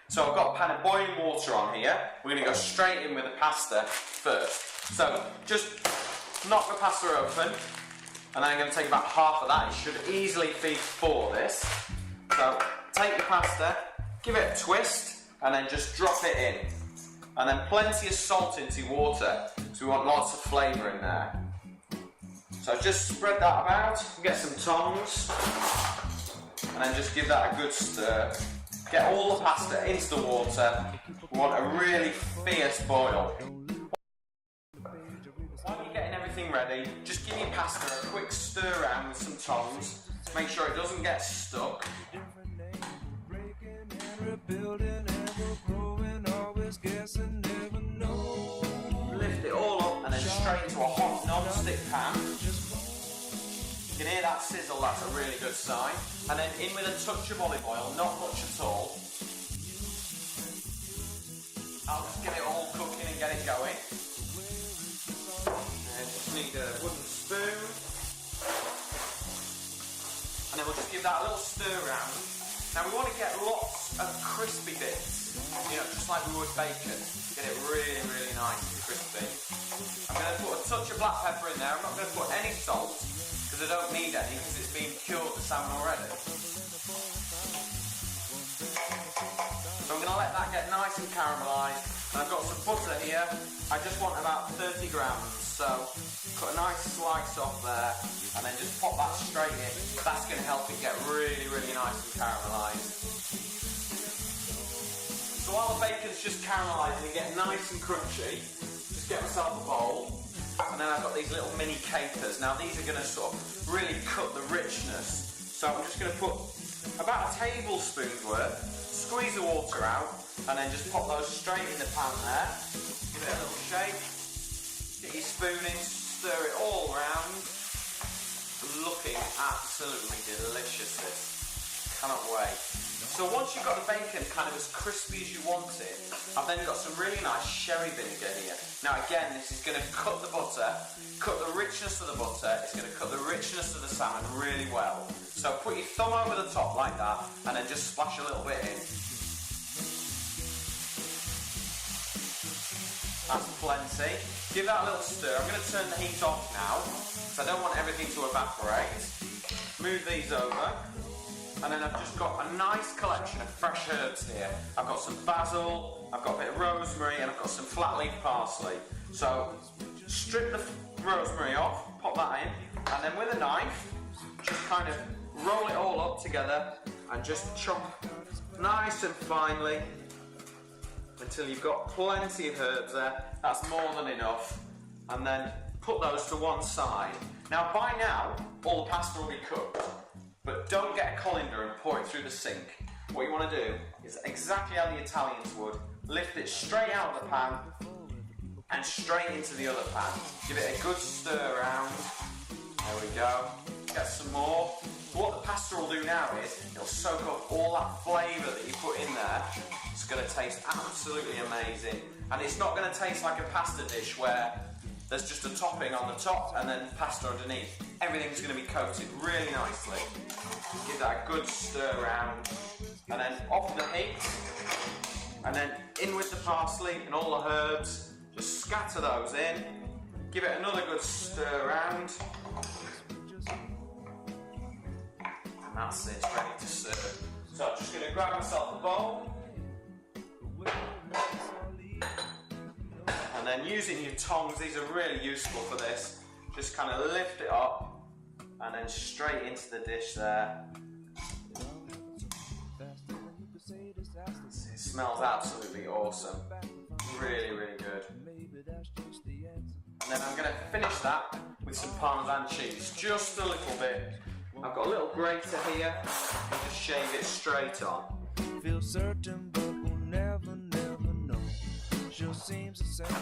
So I've got a pan of boiling water on here. We're going to go straight in with the pasta first. So just knock the pasta open, and then I'm going to take about half of that. It should easily feed 4 this. So take your pasta, give it a twist, and then just drop it in. And then plenty of salt into your water, so we want lots of flavour in there. So just spread that about, get some tongs, and then just give that a good stir. Get all the pasta into the water. We want a really fierce boil. While you're getting everything ready, just give your pasta a quick stir around with some tongs. Make sure it doesn't get stuck. Lift it all up and then straight into a hot non-stick pan. You can hear that sizzle, that's a really good sign. And then in with a touch of olive oil, not much at all. I'll just get it all cooking and get it going. And just need a wooden spoon. And then we'll just give that a little stir around. Now we want to get lots of crispy bits, you know, just like we would bacon. Get it really, really nice and crispy. I'm going to put a touch of black pepper in there. I'm not going to put any salt, because I don't need any, because it's been cured, the salmon already. So I'm going to let that get nice and caramelised. And I've got some butter here. I just want about 30 grams. So cut a nice slice off there, and then just pop that straight in. That's going to help it get really, really nice and caramelised. So while the bacon's just caramelising and getting nice and crunchy, just get myself a bowl. And then I've got these little mini capers. Now these are going to sort of really cut the richness. So I'm just going to put about a tablespoon's worth, squeeze the water out, and then just pop those straight in the pan there. Give it a little shake. Get your spoon in, stir it all around. Looking absolutely delicious, this. Cannot wait. So once you've got the bacon kind of as crispy as you want it, I've then got some really nice sherry vinegar here. Now again, this is going to cut the butter, cut the richness of the butter, it's going to cut the richness of the salmon really well. So put your thumb over the top like that, and then just splash a little bit in. That's plenty. Give that a little stir. I'm going to turn the heat off now, because I don't want everything to evaporate. Move these over. And then I've just got a nice collection of fresh herbs here. I've got some basil, I've got a bit of rosemary, and I've got some flat leaf parsley. So strip the rosemary off, pop that in, and then with a knife, just kind of roll it all up together and just chop nice and finely until you've got plenty of herbs there. That's more than enough. And then put those to one side. Now by now, all the pasta will be cooked. But don't get a colander and pour it through the sink. What you want to do is exactly how the Italians would. Lift it straight out of the pan and straight into the other pan. Give it a good stir around. There we go. Get some more. What the pasta will do now is it'll soak up all that flavour that you put in there. It's going to taste absolutely amazing. And it's not going to taste like a pasta dish where there's just a topping on the top and then pasta underneath. Everything's going to be coated really nicely. Give that a good stir around, and then off the heat, and then in with the parsley and all the herbs. Just scatter those in. Give it another good stir around, and that's it, it's ready to serve. So I'm just going to grab myself a bowl. And then using your tongs, these are really useful for this. Just kind of lift it up and then straight into the dish there. It smells absolutely awesome. Really, really good. And then I'm going to finish that with some Parmesan cheese, just a little bit. I've got a little grater here, and just shave it straight on. Feel certain, but we'll never know. Sure seems the same.